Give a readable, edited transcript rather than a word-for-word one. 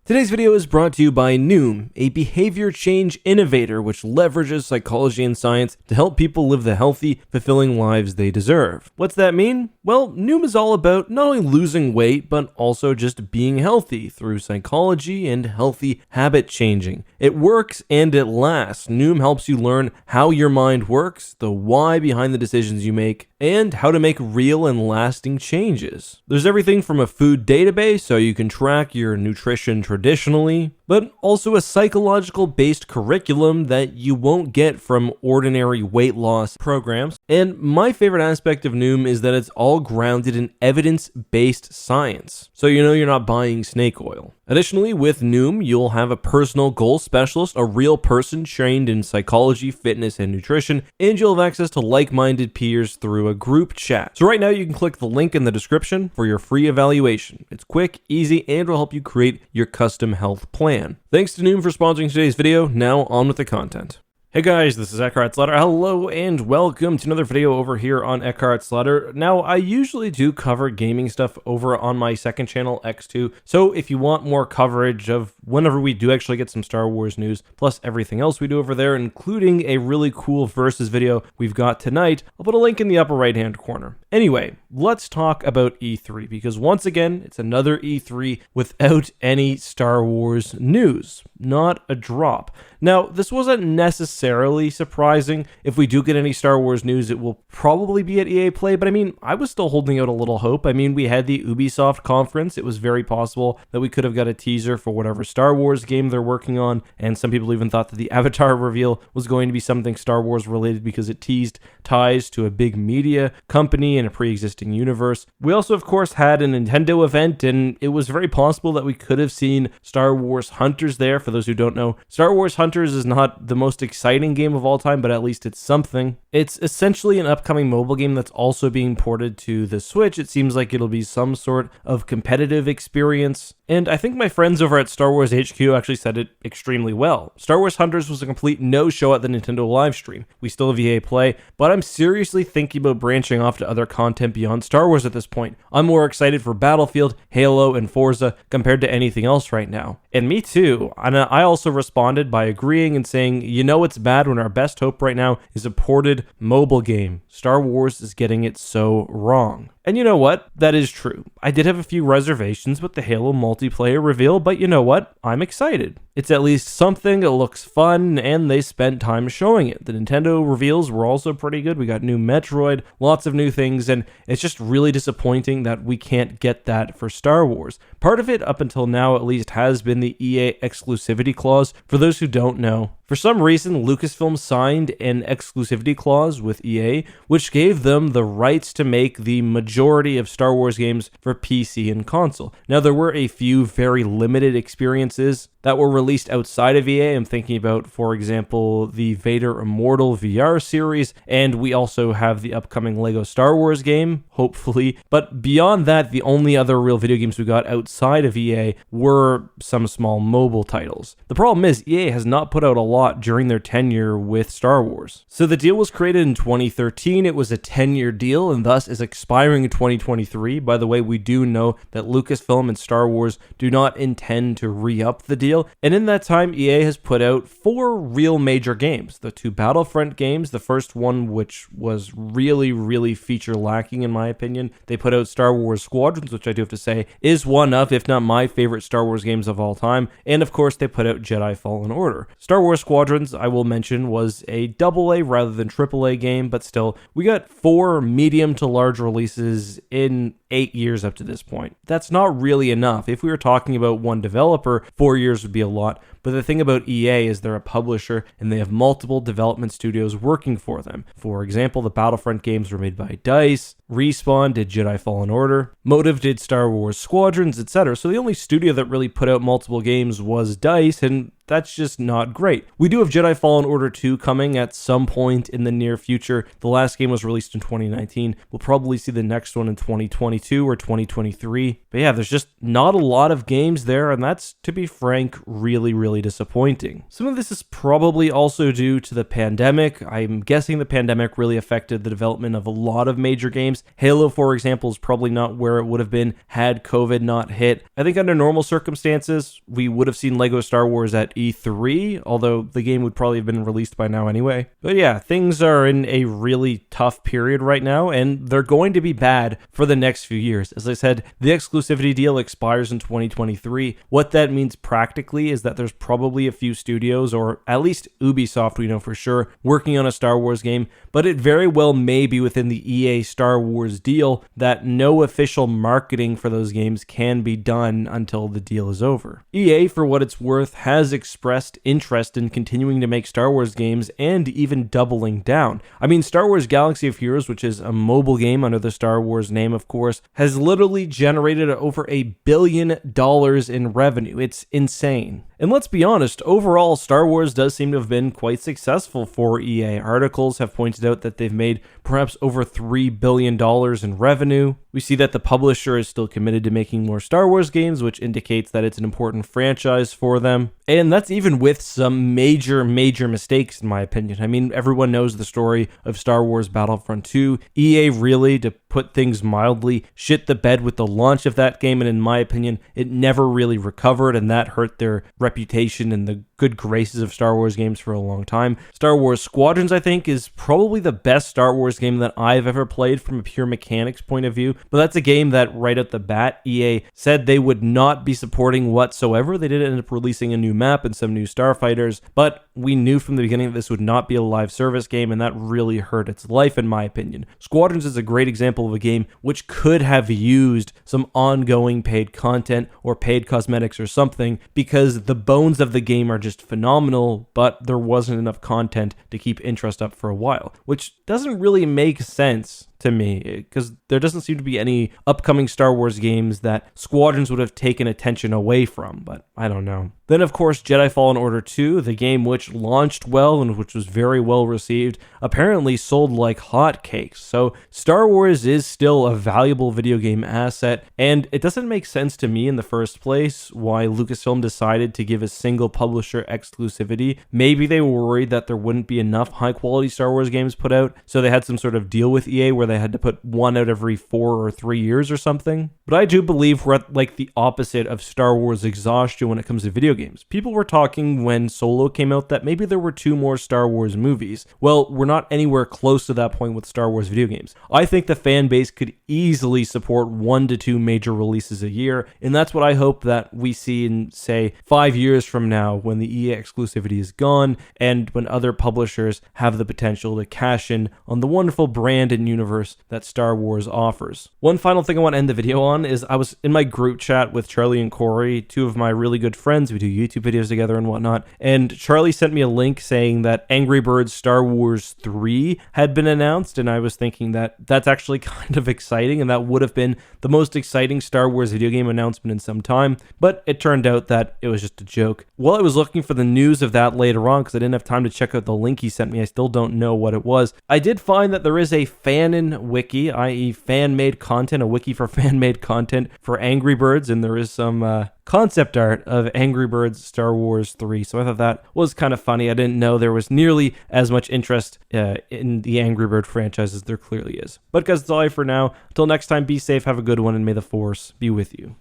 Today's video is brought to you by Noom, a behavior change innovator which leverages psychology and science to help people live the healthy, fulfilling lives they deserve. What's that mean? Well, Noom is all about not only losing weight, but also just being healthy through psychology and healthy habit changing. It works and it lasts. Noom helps you learn how your mind works, the why behind the decisions you make, and how to make real and lasting changes. There's everything from a food database so you can track your nutrition traditionally, but also a psychological based curriculum that you won't get from ordinary weight loss programs. And my favorite aspect of Noom is that it's all grounded in evidence-based science, so you know you're not buying snake oil. Additionally, with Noom, you'll have a personal goal specialist, a real person trained in psychology, fitness, and nutrition, and you'll have access to like-minded peers through a group chat. So right now you can click the link in the description for your free evaluation. It's quick, easy, and will help you create your custom health plan. Thanks to Noom for sponsoring today's video. Now on with the content. Hey guys, this is EckhartsLadder. Hello and welcome to another video over here on EckhartsLadder. Now, I usually do cover gaming stuff over on my second channel, X2, so if you want more coverage of whenever we do actually get some Star Wars news, plus everything else we do over there, including a really cool Versus video we've got tonight, I'll put a link in the upper right-hand corner. Anyway, let's talk about E3, because once again, it's another E3 without any Star Wars news. Not a drop. Now, this wasn't necessarily surprising. If we do get any Star Wars news, it will probably be at EA Play, but I mean, I was still holding out a little hope. I mean, we had the Ubisoft conference. It was very possible that we could have got a teaser for whatever Star Wars game they're working on, and some people even thought that the Avatar reveal was going to be something Star Wars related because it teased ties to a big media company and a pre-existing universe. We also, of course, had a Nintendo event, and it was very possible that we could have seen Star Wars Hunters there. For those who don't know, Star Wars Hunters is not the most exciting game of all time, but at least it's something. It's essentially an upcoming mobile game that's also being ported to the Switch. It seems like it'll be some sort of competitive experience. And I think my friends over at Star Wars HQ actually said it extremely well. Star Wars Hunters was a complete no-show at the Nintendo live stream. We still have EA Play, but I'm seriously thinking about branching off to other content beyond Star Wars at this point. I'm more excited for Battlefield, Halo, and Forza compared to anything else right now. And me too. And I also responded by agreeing and saying, you know it's bad when our best hope right now is a ported mobile game. Star Wars is getting it so wrong. And you know what? That is true. I did have a few reservations with the Halo multiplayer reveal, but you know what? I'm excited. It's at least something, it looks fun, and they spent time showing it. The Nintendo reveals were also pretty good. We got new Metroid, lots of new things, and it's just really disappointing that we can't get that for Star Wars. Part of it, up until now at least, has been the EA exclusivity clause. For those who don't know, for some reason, Lucasfilm signed an exclusivity clause with EA, which gave them the rights to make the majority of Star Wars games for PC and console. Now, there were a few very limited experiences that were released outside of EA. I'm thinking about, for example, the Vader Immortal VR series, and we also have the upcoming Lego Star Wars game, hopefully. But beyond that, the only other real video games we got outside of EA were some small mobile titles. The problem is, EA has not put out a lot during their tenure with Star Wars. So the deal was created in 2013. It was a 10-year deal and thus is expiring in 2023. By the way, we do know that Lucasfilm and Star Wars do not intend to re-up the deal. And in that time, EA has put out 4 real major games. The 2 Battlefront games, the first one which was really feature lacking in my opinion. They put out Star Wars Squadrons, which I do have to say is one of, if not my favorite Star Wars games of all time. And of course, they put out Jedi Fallen Order. Star Wars Squadrons, I will mention, was a AA rather than AAA game, but still, we got 4 medium to large releases in 8 years up to this point. That's not really enough. If we were talking about one developer, 4 years would be a lot. But the thing about EA is they're a publisher and they have multiple development studios working for them. For example, the Battlefront games were made by DICE, Respawn did Jedi Fallen Order, Motive did Star Wars Squadrons, etc. So the only studio that really put out multiple games was DICE, and that's just not great. We do have Jedi Fallen Order 2 coming at some point in the near future. The last game was released in 2019. We'll probably see the next one in 2022 or 2023. But yeah, there's just not a lot of games there, and that's, to be frank, really, really disappointing. Some of this is probably also due to the pandemic. I'm guessing the pandemic really affected the development of a lot of major games. Halo, for example, is probably not where it would have been had COVID not hit. I think under normal circumstances, we would have seen Lego Star Wars at E3, although the game would probably have been released by now anyway. But yeah, things are in a really tough period right now, and they're going to be bad for the next few years. As I said, the exclusivity deal expires in 2023. What that means practically is that there's probably a few studios, or at least Ubisoft, we know for sure, working on a Star Wars game, but it very well may be within the EA Star Wars deal that no official marketing for those games can be done until the deal is over. EA, for what it's worth, has expressed interest in continuing to make Star Wars games and even doubling down. I mean, Star Wars Galaxy of Heroes, which is a mobile game under the Star Wars name, of course, has literally generated over $1 billion in revenue. It's insane. And let's be honest, overall, Star Wars does seem to have been quite successful for EA. Articles have pointed out that they've made perhaps over $3 billion in revenue. We see that the publisher is still committed to making more Star Wars games, which indicates that it's an important franchise for them. And that's even with some major mistakes, in my opinion. I mean, everyone knows the story of Star Wars Battlefront 2. EA really, to put things mildly, shit the bed with the launch of that game, and in my opinion, it never really recovered, and that hurt their reputation in the good graces of Star Wars games for a long time. Star Wars Squadrons, I think, is probably the best Star Wars game that I've ever played from a pure mechanics point of view, but that's a game that right out the bat, EA said they would not be supporting whatsoever. They did end up releasing a new map and some new starfighters, but we knew from the beginning that this would not be a live service game, and that really hurt its life, in my opinion. Squadrons is a great example of a game which could have used some ongoing paid content or paid cosmetics or something, because the bones of the game are just phenomenal, but there wasn't enough content to keep interest up for a while, which doesn't really make sense to me, because there doesn't seem to be any upcoming Star Wars games that Squadrons would have taken attention away from, but I don't know. Then, of course, Jedi Fallen Order 2, the game which launched well and which was very well received, apparently sold like hotcakes. So Star Wars is still a valuable video game asset, and it doesn't make sense to me in the first place why Lucasfilm decided to give a single publisher exclusivity. Maybe they were worried that there wouldn't be enough high-quality Star Wars games put out, so they had some sort of deal with EA where they had to put one out every 4 or 3 years or something. But I do believe we're at like the opposite of Star Wars exhaustion when it comes to video games. People were talking when Solo came out that maybe there were 2 more Star Wars movies. Well, we're not anywhere close to that point with Star Wars video games. I think the fan base could easily support 1 to 2 major releases a year, and that's what I hope that we see in, say, 5 years from now when the EA exclusivity is gone and when other publishers have the potential to cash in on the wonderful brand and universe that Star Wars offers. One final thing I want to end the video on is I was in my group chat with Charlie and Corey, 2 of my really good friends. We do YouTube videos together and whatnot, and Charlie sent me a link saying that Angry Birds Star Wars 3 had been announced, and I was thinking that that's actually kind of exciting, and that would have been the most exciting Star Wars video game announcement in some time, but it turned out that it was just a joke. While I was looking for the news of that later on, because I didn't have time to check out the link he sent me, I still don't know what it was, I did find that there is a fanon wiki, i.e. fan-made content, a wiki for fan-made content for Angry Birds, and there is some concept art of Angry Birds Star Wars 3, so I thought that was kind of funny. I didn't know there was nearly as much interest in the Angry Bird franchise as there clearly is. But guys, that's all I have for now. Until next time, be safe, have a good one, and may the Force be with you.